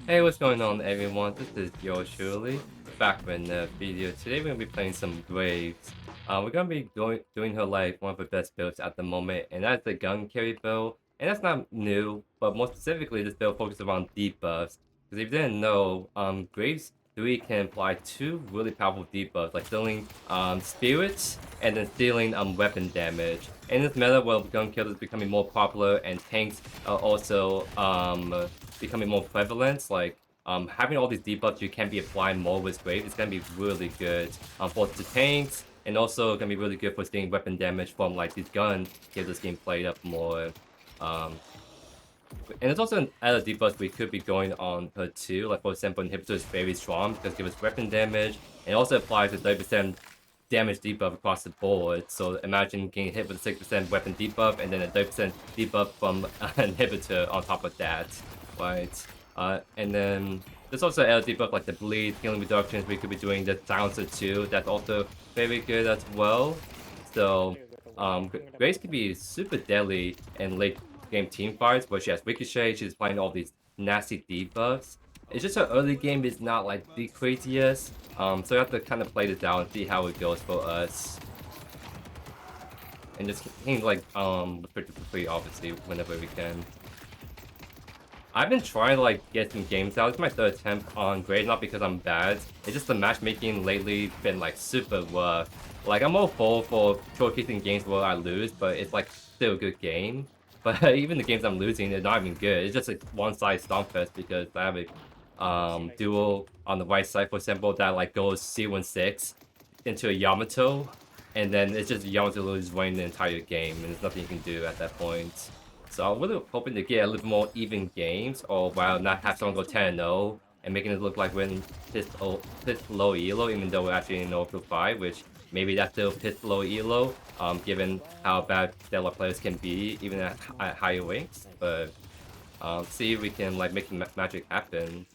Hey, what's going on everyone? This is JoeYoursTruly, back with a video. Today we're going to be playing some Graves. We're going to be doing her like one of her best builds at the moment, and that's the gun carry build. And that's not new, but more specifically this build focuses on debuffs. Because if you didn't know, Graves 3 can apply two really powerful debuffs, like stealing spirits and then stealing weapon damage. In this meta where gun killers is becoming more popular and tanks are also becoming more prevalent, like having all these debuffs you can be applying more with Graves, it's gonna be really good for the tanks, and also gonna be really good for stealing weapon damage from like these gun killers getting played up more. Um, and it's also an added debuff we could be going on her too. Like for example, inhibitor is very strong because it gives us weapon damage, and also applies a 30% damage debuff across the board. So imagine getting hit with a 6% weapon debuff and then a 30% debuff from an inhibitor on top of that, right? And then there's also a debuff like the bleed, healing reductions. We could be doing the silencer too. That's also very good as well. So Grace can be super deadly in late game team fights where she has ricochet. She's playing all these nasty debuffs. It's just her early game is not like the craziest. So you have to kind of play this out and see how it goes for us. And just hitting like restrict for free obviously whenever we can. I've been trying to like get some games out. It's my third attempt on Grade, not because I'm bad. It's just the matchmaking lately been like super rough. Like I'm all for showcasing games where I lose, but it's like still a good game. But even the games I'm losing, they're not even good. It's just a one-side stompfest because I have a duel on the right side, for example, that like goes C16 into a Yamato, and then it's just Yamato just winning the entire game, and there's nothing you can do at that point. So I'm really hoping to get a little more even games, or while not have someone go 10-0 and making it look like we're in pissed low elo, even though we're actually in 0-5, which maybe that's still pissed low elo, given how bad Deadlock players can be, even at higher ranks. But see if we can like make magic happen.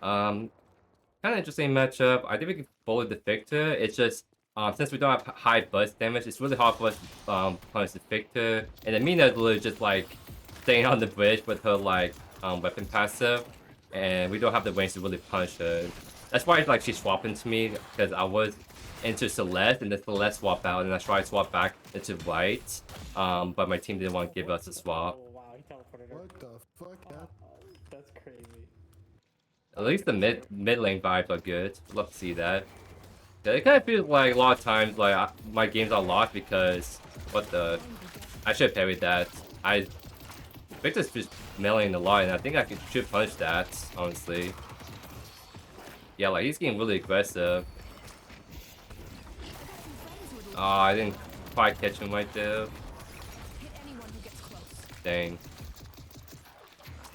Kind of interesting matchup. I think we can bully the Victor. It's just since we don't have high burst damage, it's really hard for us to punish the Victor. And then Mina's literally just like staying on the bridge with her like weapon passive, and we don't have the range to really punish her. That's why like she's swapping to me because I was into Celeste and then Celeste swap out, and I tried to swap back into White. But my team didn't want to give us a swap. Oh wow, he teleported her. What the fuck? That's crazy. At least the mid lane vibes are good. Love to see that. Yeah, it kind of feels like a lot of times like my games are lost because what the I should have parried that. Victor's just meleeing a lot, and I think should punish that honestly. Yeah, like he's getting really aggressive. Oh, I didn't quite catch him right there. Dang.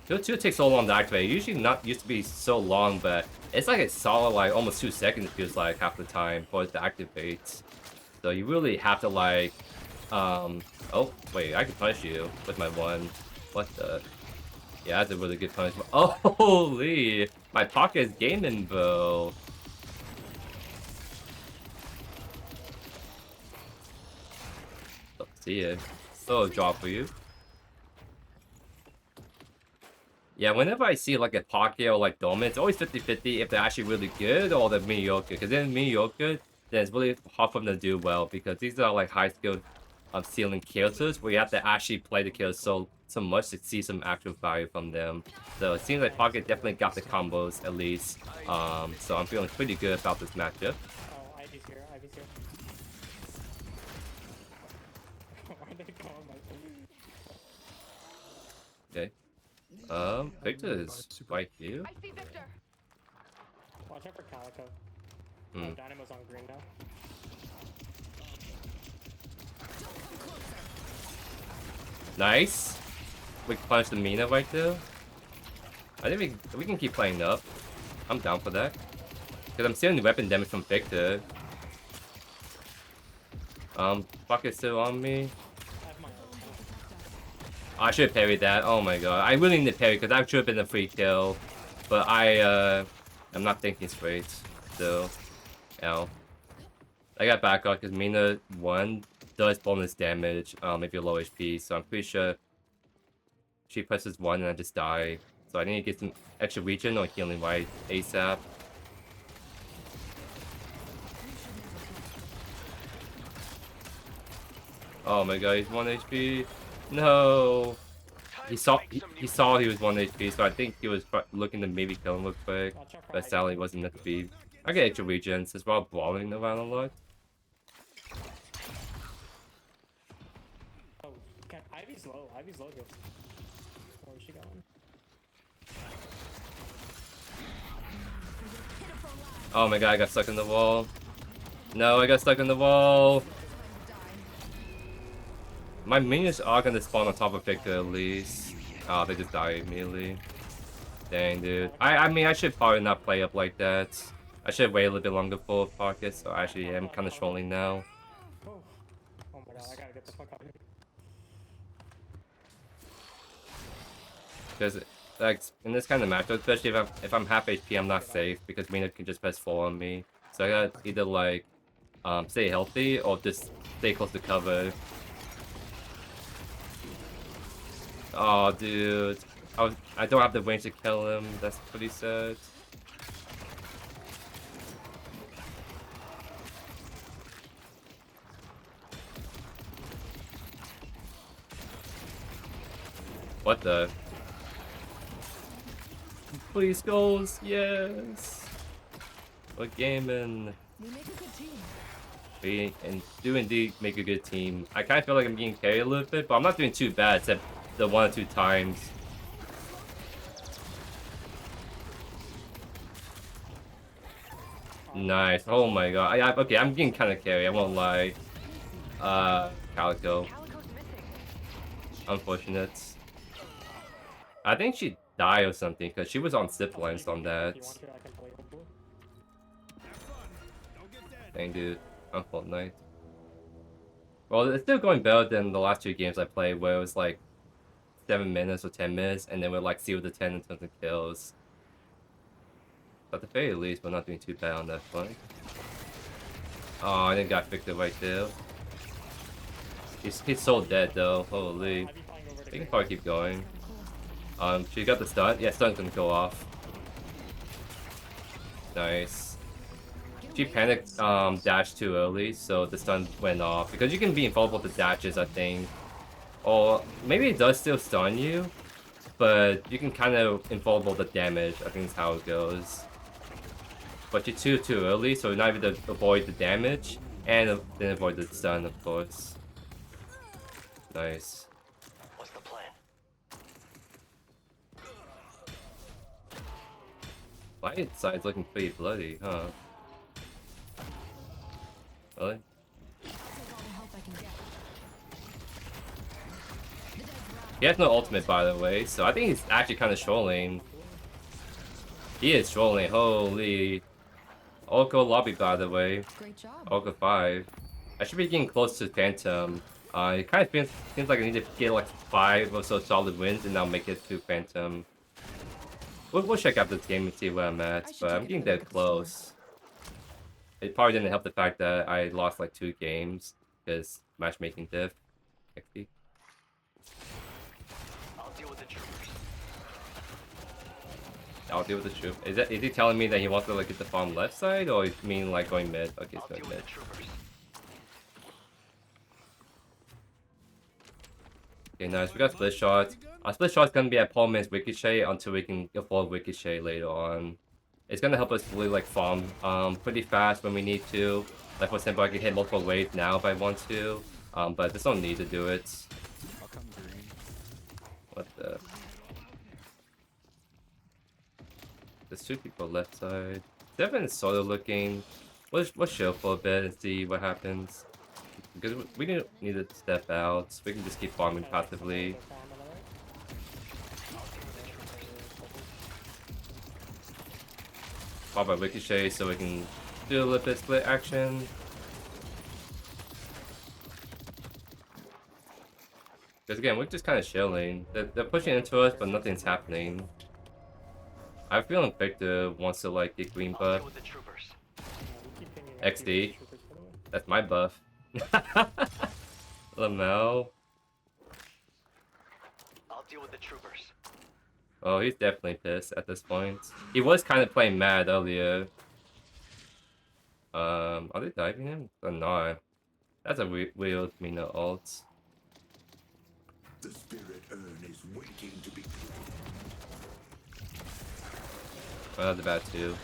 Kill 2 takes so long to activate. Usually not used to be so long, but it's like a solid like almost 2 seconds, it feels like half the time for it to activate. So you really have to like oh wait, I can punish you with my one. What the? Yeah, that's a really good punishment. Oh holy, my pocket is gaming bro. Let's see it. So drop for you. Yeah, whenever I see like a pocket or like Dome, it's always 50-50 if they're actually really good or they're mediocre. Because then mediocre, then it's really hard for them to do well because these are like high skilled ceiling characters where you have to actually play the characters so much to see some actual value from them. So it seems like Pocket definitely got the combos at least. So I'm feeling pretty good about this matchup. Oh, Ivy's here, Ivy's here. Why did it go on my phone? Okay. Victor is right here. I see Victor. Watch out for Calico. Hmm. Oh, Dynamo's on green now. Nice. We can punch the Mina right there. I think we can keep playing up. I'm down for that. Because I'm stealing the weapon damage from Victor. Bucket's still on me. I have my ult. I should have parried that. Oh my god. I really need to parry because that should have been a free kill. But I'm not thinking straight. So, ow. I got back up because Mina 1 does bonus damage if you're low HP. So I'm pretty sure she presses 1 and I just die. So I need to get some extra regen or healing right ASAP. Oh my god, he's 1 HP. No. He saw he was 1 HP, so I think he was looking to maybe kill him real quick. Watch out for But Ivy. sadly, it wasn't meant to be. I get extra regens as well, brawling around a lot. Oh, God, Ivy's low. Ivy's low here. Where's she going? Oh my god, I got stuck in the wall. No, I got stuck in the wall. My minions are gonna spawn on top of Victor at least. Oh, they just die immediately. Dang, dude. I mean, I should probably not play up like that. I should wait a little bit longer for pockets, so I actually am kind of trolling now. Oh. Oh my god, I gotta get the fuck out of here. Because, like, in this kind of matchup, especially if I'm half HP, I'm not safe, because Mina can just press 4 on me. So I gotta either, like, stay healthy, or just stay close to cover. Oh, dude. I don't have the range to kill him. That's pretty sad. What the? Please, goals. Yes. We're gaming. We make a good team. We do indeed make a good team. I kind of feel like I'm getting carried a little bit, but I'm not doing too bad, except the 1 or 2 times. Nice. Oh my god. Okay, I'm getting kind of carried. I won't lie. Calico. Unfortunate. I think she died or something because she was on zip lines on that. If you want to, I can play with blue. Dang, dude. On Fortnite. Well, it's still going better than the last 2 games I played, where it was like 7 minutes or 10 minutes, and then we're like 0 to 10 in terms of kills. But at the very least, we're not doing too bad on that front. Oh, I didn't got Victor right there. He's so dead though. Holy. Ivy flying over to They can green. probably keep going. She got the stun. Yeah, stun's gonna go off. Nice. She panicked dash too early, so the stun went off. Because you can be invulnerable to dashes, I think. Or maybe it does still stun you, but you can kind of invulnerable the damage. I think is how it goes. But you're too early, so you're not able to avoid the damage and then avoid the stun, of course. Nice. What's the plan? My side's looking pretty bloody, huh? Really? Take all the help I can get. He has no ultimate, by the way, so I think he's actually kind of trolling. He is trolling, holy. Oko lobby, by the way. Great job. Oko 5. I should be getting close to Phantom. It kind of seems like I need to get like 5 or so solid wins and I'll make it to Phantom. We'll check out this game and see where I'm at, but I'm getting that close. It probably didn't help the fact that I lost like 2 games because matchmaking diff. XP. I'll deal with the troopers. I'll deal with the troop. Is he telling me that he wants to like get the farm left side, or you mean like going mid? Okay, I'll so deal mid. with the troopers. Okay, nice. We got split shots. Our split shot's gonna be at Paul Man's Ricochet until we can afford Ricochet later on. It's gonna help us really like farm pretty fast when we need to. Like for example, I can hit multiple waves now if I want to. But there's no need to do it. I'll come green. What the? There's 2 people left side. Devin is solo looking. We'll chill for a bit and see what happens. Because we don't need to step out. We can just keep farming passively. Pop a Ricochet so we can do a little bit of split action. Because again, we're just kind of chilling. They're pushing into us, but nothing's happening. I have a feeling Victor wants to like get green I'll buff. deal with the troopers. XD. That's my buff. Lamel. I'll deal with the troopers. Oh, he's definitely pissed at this point. He was kind of playing mad earlier. Are they diving him? Or not? That's a weird Mina ult. The spirit urn is waiting to be. Oh, that's bad too.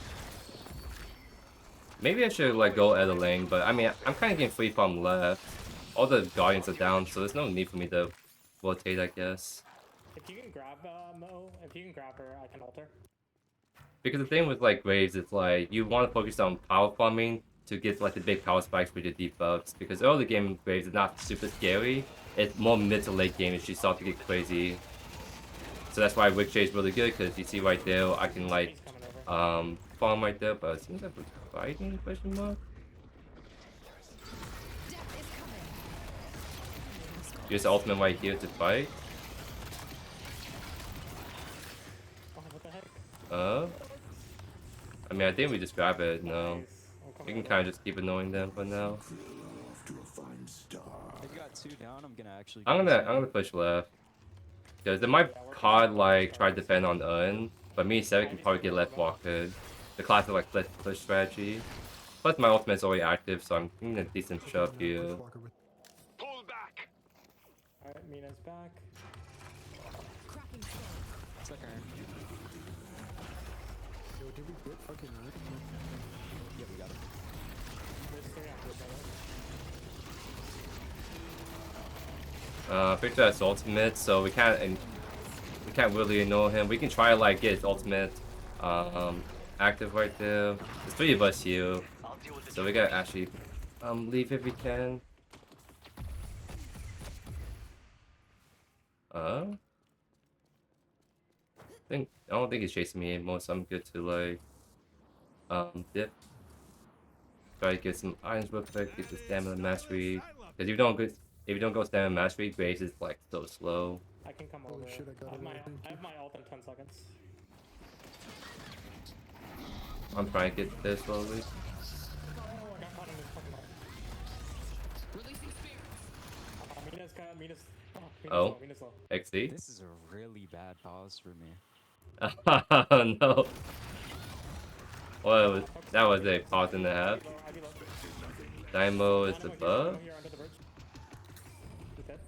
Maybe I should like go at a lane, but I mean, I'm kind of getting free farm left. All the guardians are down, so there's no need for me to rotate, I guess. If you can grab Mo, if you can grab her, I can ult her. Because the thing with like Graves is like you want to focus on power farming to get like the big power spikes with your debuffs. Because early game Graves is not super scary. It's more mid to late game and she starts to get crazy. So that's why Ricochet is really good, because you see right there I can like He's coming over. farm right there, but it seems like we're fighting, question mark? Death is coming. Use the ultimate right here to fight. Oh, what the heck? I mean, I think we just grab it. No, Nice. I'm we coming can over. kind of just keep annoying them for now. Off to a fine start. I got 2 down. I'm gonna actually. I'm gonna push left, because they might card like try to defend on Urn, but me and Seven can probably get left walker. The classic like split push strategy. Plus my ultimate's already active, so I'm getting a decent shove here. Pull back. Alright, Mina's back. Cracking skull. It's okay. Yo, did we get fucking Earth? Yeah, we got it. There's 3 on this Victor has ultimate, so we can't really ignore him. We can try to like get his ultimate active right there. There's 3 of us here, I'll deal with the so we gotta actually leave if we can. I don't think he's chasing me anymore, so I'm good to like dip. Try to get some items real quick, get the stamina mastery. Because if you don't go stamina mastery, Graves is like so slow. I can come Holy over. shit, I got it, thank I you. have my ult in 10 seconds. I'm trying to get there slowly. Oh, I got caught in this fucking ult. Releasing spirits. Mina's Oh. Mina's low. XD. This is a really bad pause for me. Oh no. Well, that was a pause and a half. Ivy low. Daimo is Dynamo above. here under the bridge. He's dead.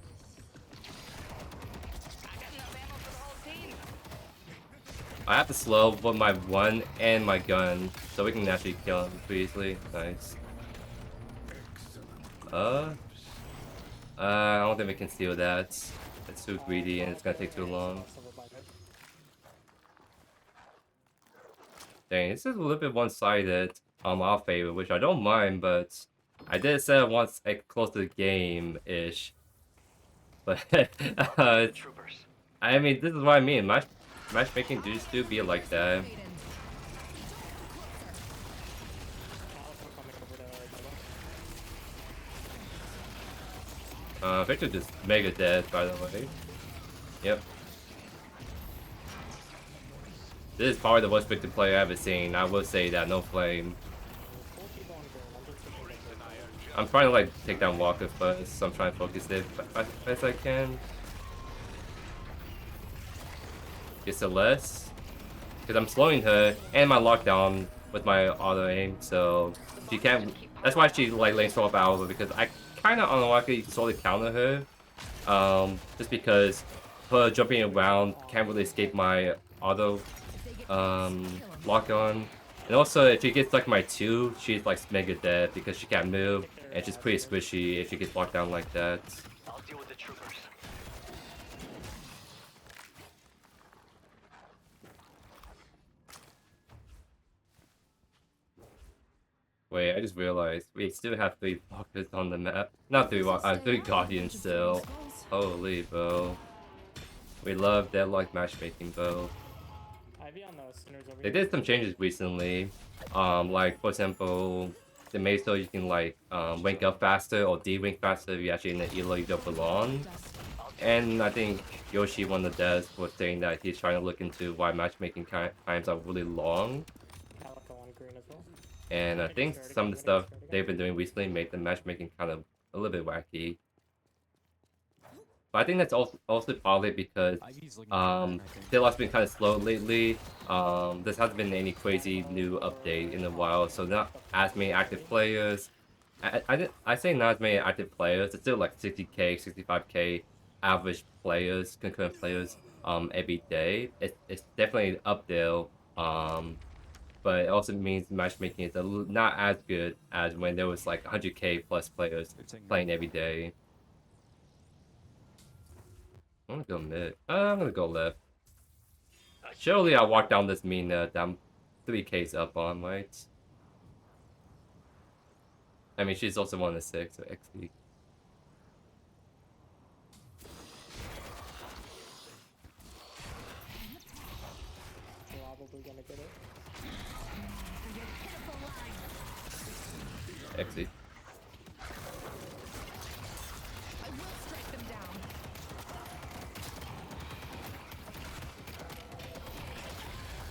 I have to slow with my one and my gun, so we can actually kill him pretty easily. Nice. I don't think we can steal that. It's too greedy and it's gonna take too long. Dang, this is a little bit one-sided on our favor, which I don't mind, but I did say it once close to the game-ish. But Troopers. I mean, this is what I mean. Matchmaking do be like that. Maiden. Victor just mega dead, by the way. Yep. This is probably the worst Victor player I've ever seen. I will say that, no flame. I'm trying to like take down Walker first, so I'm trying to focus it as best I can. Get Celeste, because I'm slowing her and my lockdown with my auto aim, so she can't. That's why she like lane swap out, because I kind of unlucky to sort of counter her, just because her jumping around can't really escape my auto lock on. And also, if she gets stuck in my 2, she's like mega dead because she can't move, and she's pretty squishy if she gets locked down like that. I'll deal with the troopers. Wait, I just realized we still have 3 walkers on the map. Not 3 3 guardians still. Holy, bro. We love Deadlock matchmaking, bro. Ivy on the Sinners over They here. did some changes recently. Like for example, they made so you can like rank up faster or de-rank faster if you actually in the elo you don't belong. And I think Yoshi won the devs for saying that he's trying to look into why matchmaking times are really long. Calico on green as well. And I think some of the stuff they've been doing recently made the matchmaking kind of a little bit wacky. But I think that's also probably because Ivy's looking for burn, I think. Deadlock's been kind of slow lately. There hasn't been any crazy new update in a while, so not as many active players. I say not as many active players. It's still like 60k, 65k average players, concurrent players every day. It's definitely up there. But it also means matchmaking is not as good as when there was like 100k plus players They're taking playing every day. I'm gonna go mid. I'm gonna go left. Surely I'll walk down this mina that I'm 3Ks up on, right? I mean, she's also 1 to 6, so XP. Probably gonna get it. XP. I will strike them down.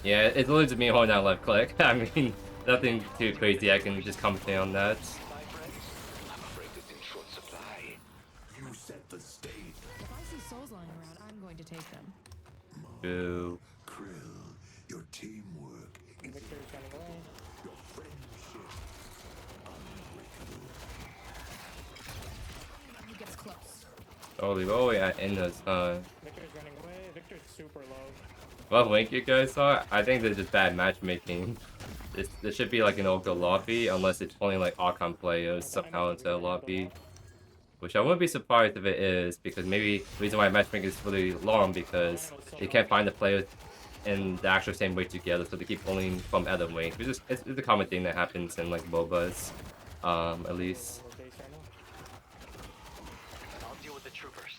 Yeah, it's literally just me holding down left click. I mean, nothing too crazy. I can just commentate on that. My friend, I'm afraid it's in short supply. You set the stage. If I see souls lying around, I'm going to take them. Boo. Krill, your teamwork is Victor's running away. your friendship. Unbreakable. He gets close. Holy, we're already at Enda's, huh? Victor's running away. Victor's super low. What link you guys saw? I think there's just bad matchmaking. This should be like an Oka lobby, unless it's only like Archon players somehow into a lobby. Which I wouldn't be surprised if it is, because maybe the reason why matchmaking is really long because they can't find the players in the actual same way together, so they keep pulling from other wings. It's a common thing that happens in like MOBAs, at least. We're base right now. I'll deal with the troopers.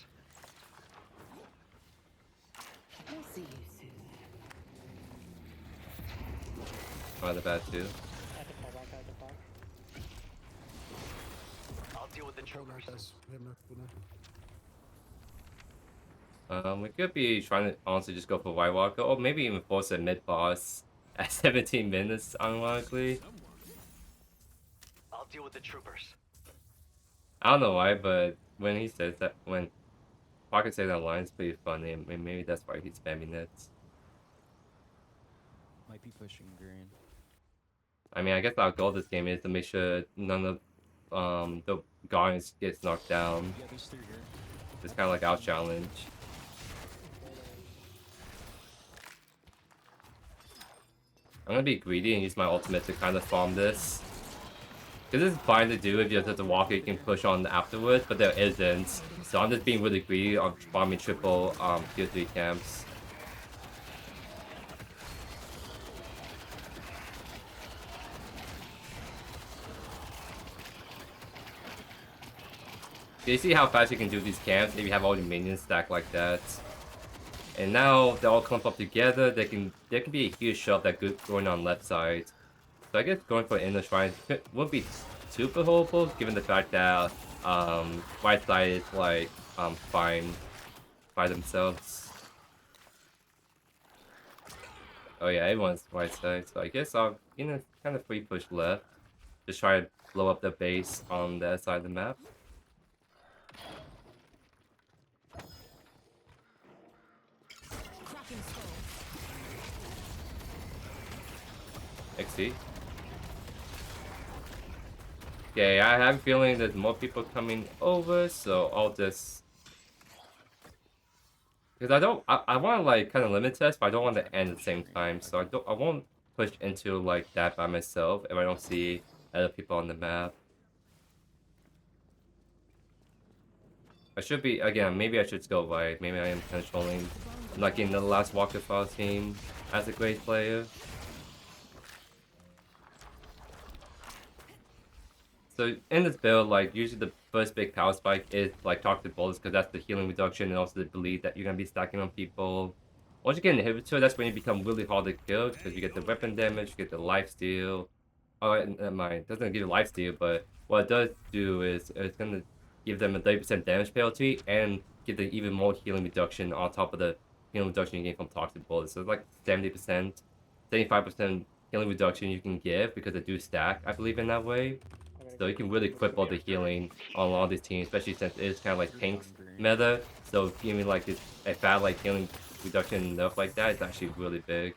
We'll see you soon. Oh, the bad too. I have to fall back. I have to fall. I'll deal with the Oh, troopers. nice. We have enough. We could be trying to honestly just go for White Walker, or maybe even force a mid boss at 17 minutes, unironically. I'll deal with the troopers. I don't know why, but when he says that, when Pocket says that line, it's pretty funny, and maybe that's why he's spamming it. Might be pushing green. I mean, I guess our goal this game is to make sure none of the Guardians gets knocked down. Yeah, there's 3 here. It's kind of like our challenge. I'm gonna be greedy and use my ultimate to kind of farm this. Because this is fine to do if you're just a walker, you can push on afterwards, but there isn't. So I'm just being really greedy on farming triple tier 3 camps. You see how fast you can do these camps if you have all the minions stacked like that. And now they all clump up together. There can be a huge shove that going on left side. So I guess going for inner shrine wouldn't be super hopeful given the fact that right side is like fine by themselves. Oh yeah, everyone's right side. So I guess I'll kind of free push left. Just try to blow up the base on that side of the map. Cracking skull. XD. Okay, I have a feeling there's more people coming over, so I'll just... Because I want to like kind of limit test, but I don't want to end at the same time, so I won't push into like that by myself if I don't see other people on the map. I should be, again, maybe I should go right, maybe I am controlling, not getting the last Walker File team as a great player. So in this build, like usually the first big power spike is like toxic bullets because that's the healing reduction and also the bleed that you're gonna be stacking on people. Once you get an inhibitor, that's when you become really hard to kill because you get the weapon damage, you get the lifesteal. Oh, never mind, it doesn't give you lifesteal, but what it does do is it's gonna give them a 30% damage penalty and give them even more healing reduction on top of the healing reduction you get from toxic bullets. So it's like 70%, 75% healing reduction you can give because they do stack, I believe, in that way. so you can really equip all the healing on all these teams, especially since it's kind of like Pink's meta. So giving like a bad like healing reduction enough like that is actually really big.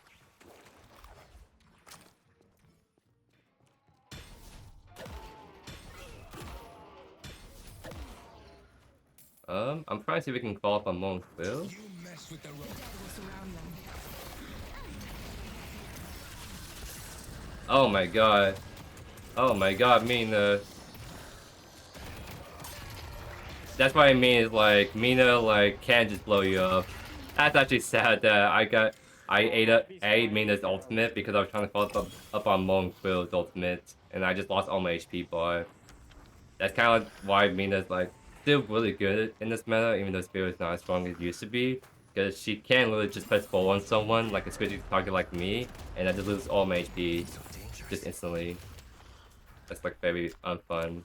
I'm trying to see if we can follow up on Monk's Will. You mess with the The dead will surround them. Oh my god. Oh my god, Mina. That's what I mean is like Mina like can't just blow you up. That's actually sad that I ate Mina's ultimate because I was trying to follow up on Monk's Will's ultimate and I just lost all my HP bar. That's kind of why Mina's like still really good in this meta, even though Spirit's not as strong as it used to be. Because she can literally just press full on someone, like a specific target like me, and I just lose all my HP just instantly. That's like very unfun.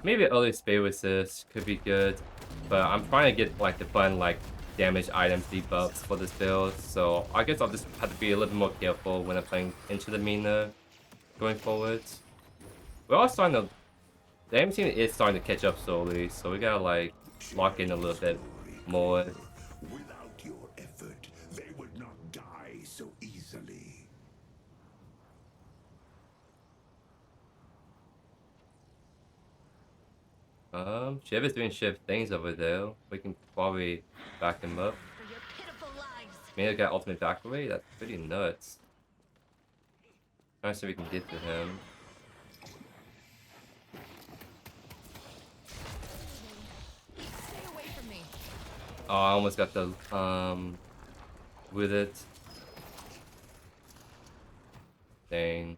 Maybe early Spirit Resist could be good, but I'm trying to get like the fun like damage items debuffs for this build, so I guess I'll just have to be a little bit more careful when I'm playing into the Mina going forward. We're all starting to... The aim team is starting to catch up slowly, so we gotta like lock in a little bit more. Without your effort, they would not die so easily. Shiv is doing Shiv things over there. We can probably back him up. For your pitiful lives. Maybe got ultimate back away? That's pretty nuts. Trying to see if we can get to him. Stay away from me. Oh, I almost got the with it. Dang.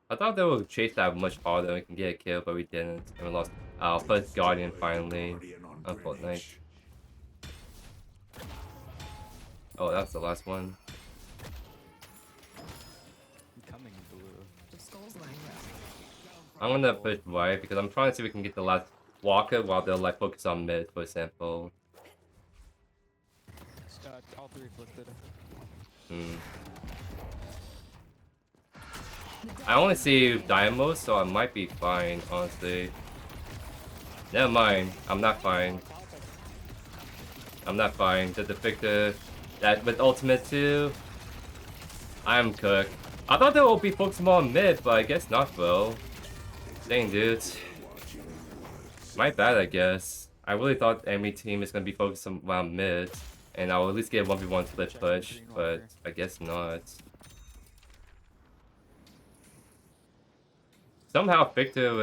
I thought they would chase that much harder and we can get a kill, but we didn't. And we lost our first Guardian finally on Fortnite. Oh, that's the last one. Coming blue. The skulls lying around. I'm gonna push right because I'm trying to see if we can get the last Walker while they'll like focus on mid, for example. All three afflicted. I only see Dynamo, so I might be fine, honestly. Never mind, I'm not fine. I'm not fine. The Victor, that with ultimate too. I'm cooked. I thought they would be focused more on mid, but I guess not, bro. Dang, dude. My bad, I guess. I really thought enemy team is gonna be focused around mid, and I'll at least get 1v1 split push, but I guess not. Somehow Victor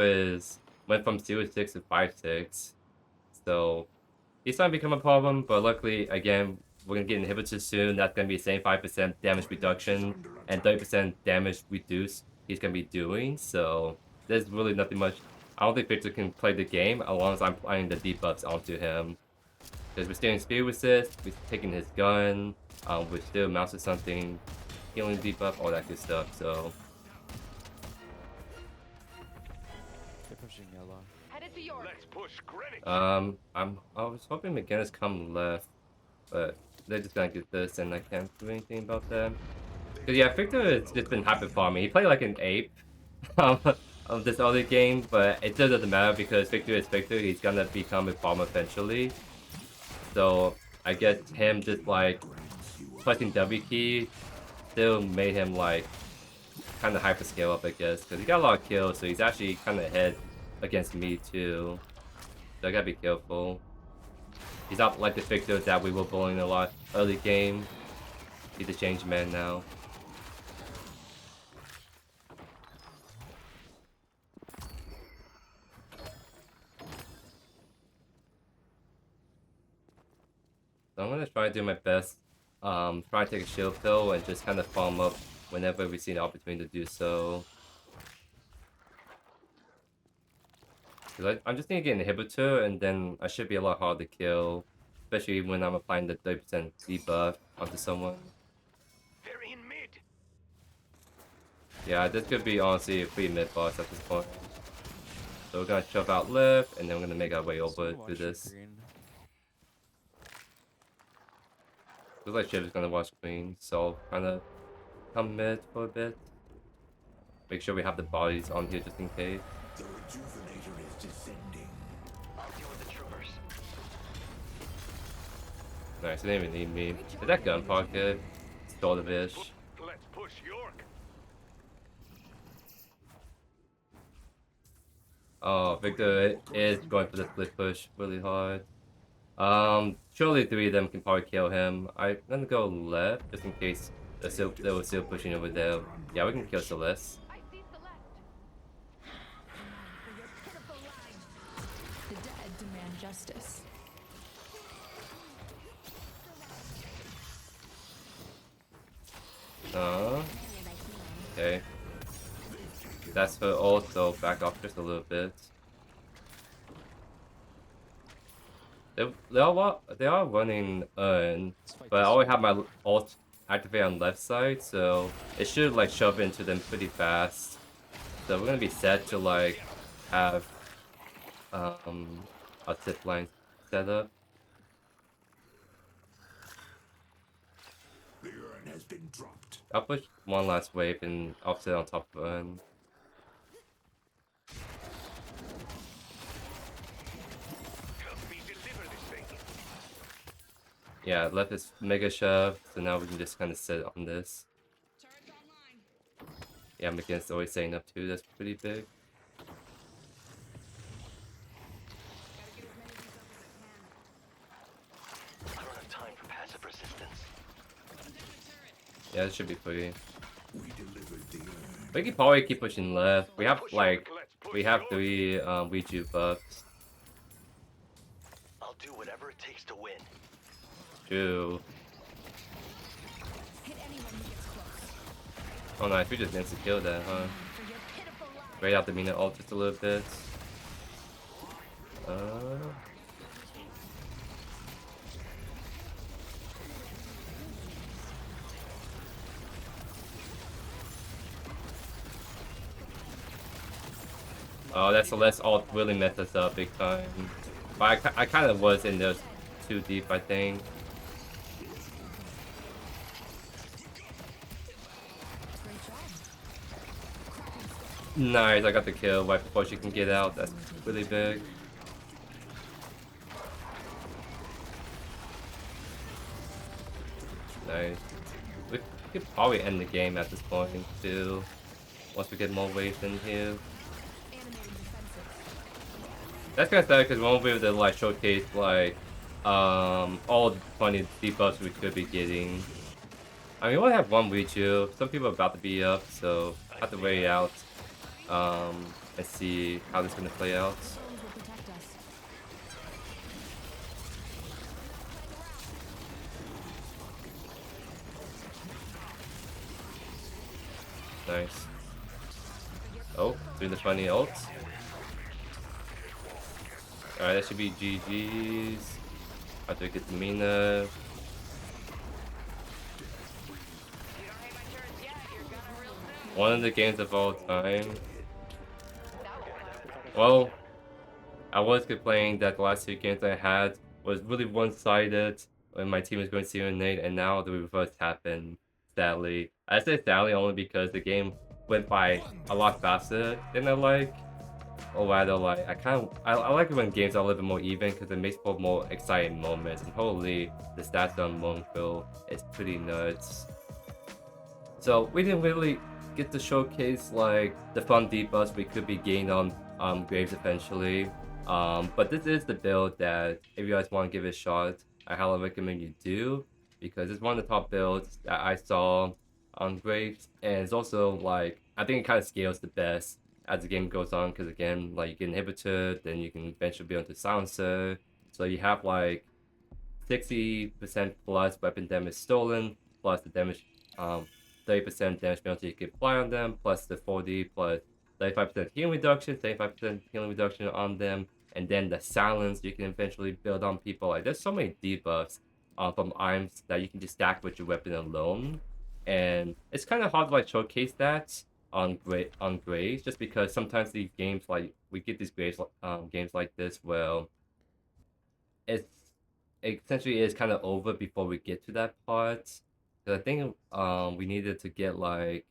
went from 0-6 to 5-6, so he's starting to become a problem. But luckily, again, we're gonna get inhibitors soon. That's gonna be the same 5% damage reduction and 30% damage reduce he's gonna be doing. So there's really nothing much. I don't think Victor can play the game as long as I'm applying the debuffs onto him. Because we're stealing Speed Resist, we're taking his gun, we're still mouse or something, healing debuff, all that good stuff. So They're pushing yellow. Headed to York. Let's push Greenwich. I was hoping McGinnis come left, but they're just gonna get this, and I can't do anything about that. Cause yeah, Victor has just been hyper farming. He played like an ape of this other game, but it still doesn't matter because Victor is Victor. He's gonna become a farmer eventually. So I guess him just like pressing W key still made him like kind of hyper scale up, I guess, because he got a lot of kills, so he's actually kind of ahead against me too. So I gotta be careful. He's not like the Victor that we were bullying a lot early game. He's a changed man now. So I'm gonna try to do my best. Try to take a shield pill and just kind of farm up whenever we see an opportunity to do so. Cause I'm just gonna get an inhibitor and then I should be a lot harder to kill, especially when I'm applying the 30% debuff onto someone. They're in mid. Yeah, this could be honestly a free mid boss at this point. So we're gonna shove out left and then we're gonna make our way over to this. Looks like Shiv is gonna watch green, so kind of come mid for a bit. make sure we have the bodies on here just in case. The rejuvenator is descending. I'll deal with the troopers. Nice, they didn't even need me. Is that gun pocket? Sort of ish. Let's push York. Oh, Victor is going for the split push really hard. Surely 3 of them can probably kill him. I'm gonna go left just in case they were still pushing over there. Yeah, we can kill Celeste. I see Celeste. For your pitiful lives. The dead demand justice. Okay. That's her ult, so back off just a little bit. They are running but I always have my ult activated on left side, so it should like shove into them pretty fast. So we're gonna be set to like have a zip line set up. The urn has been dropped. I'll push one last wave and offset on top of urn. Help me deliver this thing. Yeah, left is mega shove, so now we can just kind of sit on this. Turret online. Yeah, McGinn's always saying up too, that's pretty big. I don't have time for passive resistance. Yeah, it should be pretty. We delivered the urn. We can probably keep pushing left. We have Push like, York, let's push we have York. 3 Ouija buffs. I'll do whatever it takes to win. True. Hit anyone who gets close. Oh nice, we just instant killed that, huh? For your pitiful lives. Wait out the mina ult just a little bit. Oh, that Celeste ult really messed us up big time. But I kind of was in those too deep, I think. Great job. Nice, I got the kill right before she can get out. That's really big. Nice. We could probably end the game at this point too. Once we get more waves in here. Animating defensive. That's kind of sad because we won't be able to like showcase like all the funny debuffs we could be getting. I mean, we only have one Richu. Some people are about to be up, so I have to wait out and see how this is gonna play out. Stones will protect us. Nice. Oh, doing the funny ult. Alright, that should be GG's. After we get the Mina. One of the games of all time. Well, I was complaining that the last 2 games I had was really one-sided when my team was going 0-8, and now the reverse happened, sadly. I say sadly only because the game went by a lot faster than I like. Or rather, like, I like it when games are a little bit more even because it makes for more exciting moments. And holy, the stats on Monfill is pretty nuts. So we didn't really get to showcase like the fun debuffs we could be gained on Graves eventually. But this is the build that if you guys want to give it a shot, I highly recommend you do, because it's one of the top builds that I saw on Graves, and it's also like I think it kind of scales the best as the game goes on, because again, like you get inhibitor, then you can eventually be onto silencer, so you have like 60% plus weapon damage stolen, plus the damage 30% damage penalty you can apply on them, plus the 40 plus 35% healing reduction, 35% healing reduction on them, and then the silence you can eventually build on people. Like there's so many debuffs from items that you can just stack with your weapon alone, and it's kind of hard to like showcase that on Graves, just because sometimes these games, like we get these Graves games like this, well, it essentially is kind of over before we get to that part. Because I think we needed to get like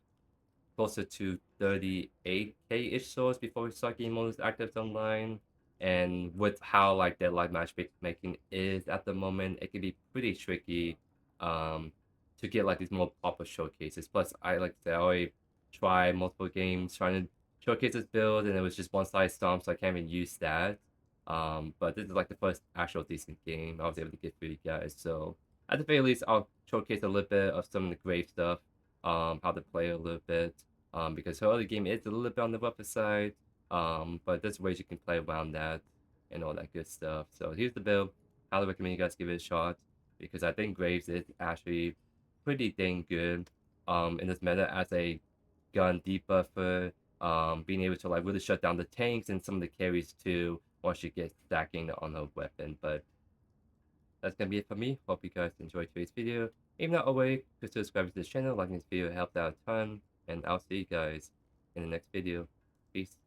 closer to 38k-ish souls before we start getting most actives online. And with how like Deadlock matchmaking is at the moment, it can be pretty tricky to get like these more proper showcases. Plus, I like to say I already tried multiple games trying to showcase this build, and it was just one size stomp, so I can't even use that. But this is like the first actual decent game I was able to get for you guys. So at the very least, I'll showcase a little bit of some of the grave stuff, how to play a little bit, because her early game is a little bit on the rougher side. But there's ways you can play around that and all that good stuff. So here's the build. Highly recommend you guys give it a shot because I think Graves is actually pretty dang good in this meta as a gun debuffer, being able to like really shut down the tanks and some of the carries too once you get stacking on a weapon. But that's gonna be it for me. Hope you guys enjoyed today's video. If not already, please subscribe to the channel. Liking this video helped out a ton, and I'll see you guys in the next video. Peace.